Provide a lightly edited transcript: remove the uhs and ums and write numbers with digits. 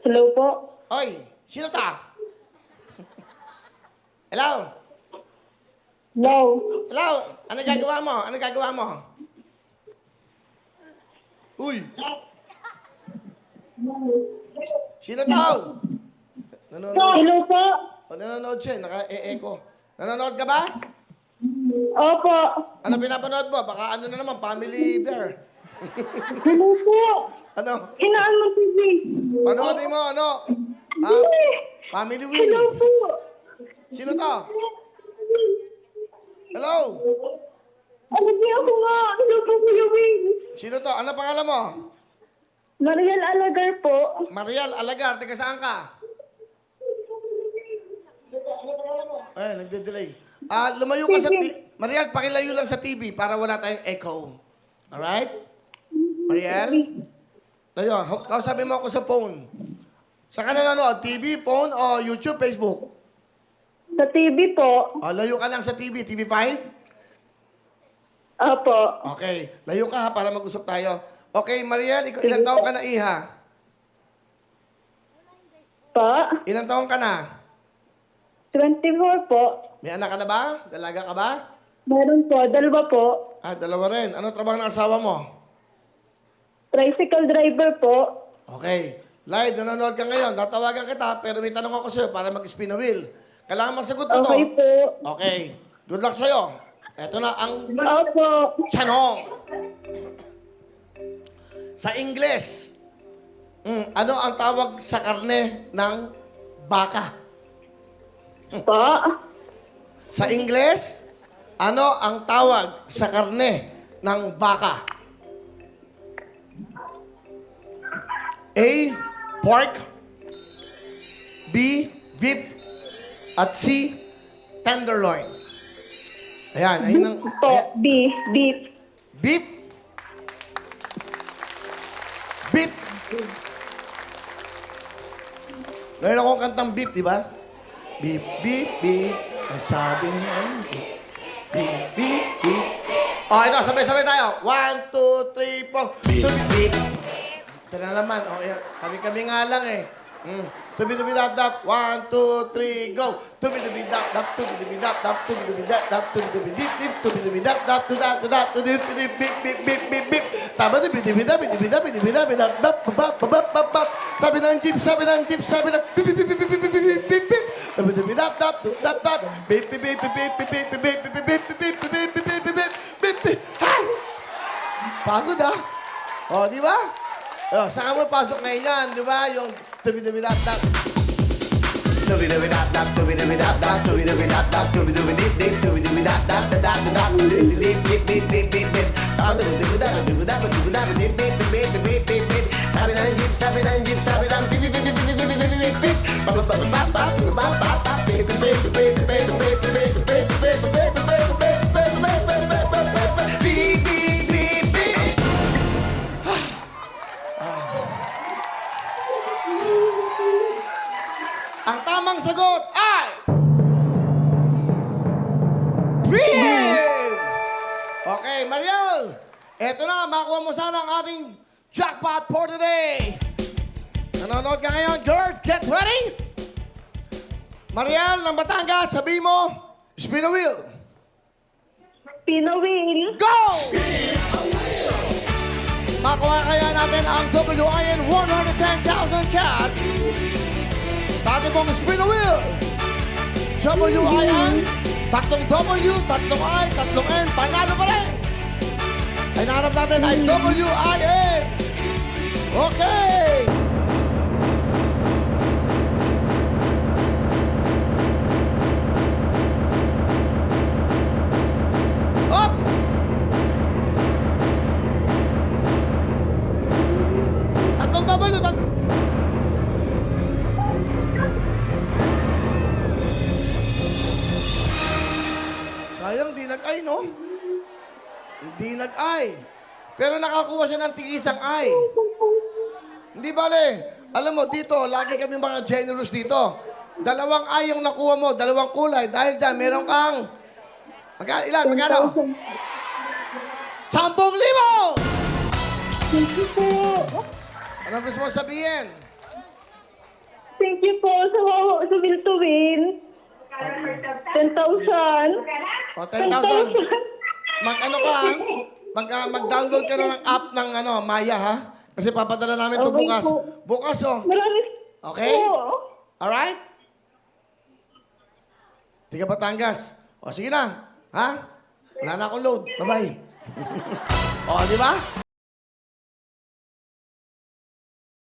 Hello po. Oy, sino ta? Hello? Hello. Hello? Ano gagawa mo? Ano gagawa mo? Uy! Sino tao? Nanonood. Hello po. O, nanonood siya. Naka-e-echo. Nanonood ka ba? Opo. Ano pinapanood mo? Baka ano na naman, Family Bear. Hello po. Ano? Hinaan mo TV. Panoodin mo, ano? Ah, Family Wheel. Hello po. Sino to? Hello? Ano di ako nga? Hello po, Kuya Wing. Sino to? Ano pangalan mo? Mariel Alagar po. Marial Alagar. Taga saan ka? Ay, nagde-delay. Lumayo ka sa Marial, pakilayo lang sa TV para wala tayong echo. Alright? Marial? Layo, kausapin mo ako sa phone. Saan ka nanonood? TV, phone, o YouTube, Facebook? Sa TV po. Layo ka lang sa TV. TV5? Opo. Okay. Layo ka ha para mag-usap tayo. Okay, Mariel, ikaw, ilang taong ka na, Iha? Po. Ilang taong ka na? 24 po. May anak ka na ba? Dalaga ka ba? Meron po. Dalawa po. Dalawa rin. Ano trabaho ng asawa mo? Tricycle driver po. Okay. Live, nanonood ka ngayon. Tatawagan kita, pero may tanong ako sa'yo para mag-spin a wheel. Kailangan masagot mo to. Okay po. Okay. Good luck sa'yo. Ito na ang Opo. tanong. Sa Ingles, ano ang tawag sa karne ng baka? Po. Sa Ingles, ano ang tawag sa karne ng baka? A. Pork. B. Beef. At C. Tenderloin. Ayan, ayun ang... Po. Ayan. Beef. Beef. Beef. Beef. Meron akong kantang beef, di ba? Beep, beep, beep. Ang sabi ng beep. Beep, beep, beep. Ito, sabay-sabay tayo. 1, 2, 3, 4. Beep, beep. Ito na naman. Yan. Kami-kami nga lang eh. Tubi-dubi-dap-dap. 1, 2, 3, go. Tubi-dubi-dap-dap. Tubi-dubi-dap-dap. Tubi-dubi-dap-dap. Tubi-dubi-dip-dip. Tubi-dubi-dap-dap. Tuda-tuda. Tudip-tudip. Beep, beep, beep, beep, beep. Tama, dubi-dubi-dap. Dubi-dap. Dubi-dap. Dubi-dap. Bap-bap-bap-bap-bap. Sabi ng jeep. Sabi ng jeep. Sabi ng beep, beep, beep, beep, beep, beep, beep, beep, beep. Tubi-dubi-dap-dap. Tuda-tuda. Beep, beep, beep, beep, beep, beep, beep, beep, beep, beep, beep, beep, beep, beep, beep, beep, beep, beep. Hay! Pagod ah. Di ba? Saan mo pasok ngayon yan, di ba? Yung tubi-dubi-dap-dap. Tubi-dubi-dap-dap, tubi-dubi-dap-dap, tubi-dubi-dap-dap, tubi-dubi-dip-dip, tubi-dubi-dap-dap, dap-dap-dap, tubi-dubi-dip-dip-dip-dip-dip. Tubi-dubi-dap-dap, tubi-dubi-dap-dap-dip-dip-dip-dip-dip. Sabi ng jeep, sabi ng jeep, sabi ng pip-pip-pip-pip-pip-pip-pip-pip. Ba-ba-ba-ba-ba, tubi-ba-ba-ba, Ang tamang sagot ay... Breathe! Okay, Mariel! Eto na, makuha mo sana ang ating jackpot for today. Nanonood ka ngayon, girls, get ready! Mariel ng Batangas, sabi mo, spin a wheel. Pinawil. Go! Makuha kaya natin ang WIN 110,000 cash. Sa ating pong spin a wheel. WIN, tatlong W, tatlong I, tatlong N, panalo pa rin. Ay nahanap natin ay WIN. Okay. Up. Tatlong W, sayang, di nag-ay, no? Hindi nag-ay. Pero nakakuha siya ng tigisang ay. Hindi bale. Alam mo, dito, lagi kami mga generous dito. Dalawang ay yung nakuha mo, dalawang kulay. Dahil dyan, meron kang... Ilan? Magkano? 10,000! Thank you po. Anong gusto mo sabihin? Thank you po sa Will to Win. 10,000. O, 10,000. Mag-ano ka, ha? Mag-download ka na ng app ng Maya, ha? Kasi papadala namin ito Okay bukas. po. Bukas, oh. Maraming... Okay? Oo. Alright? Tiga Batangas. O, sige na. Ha? Wala na akong load. Bye-bye. O, di ba?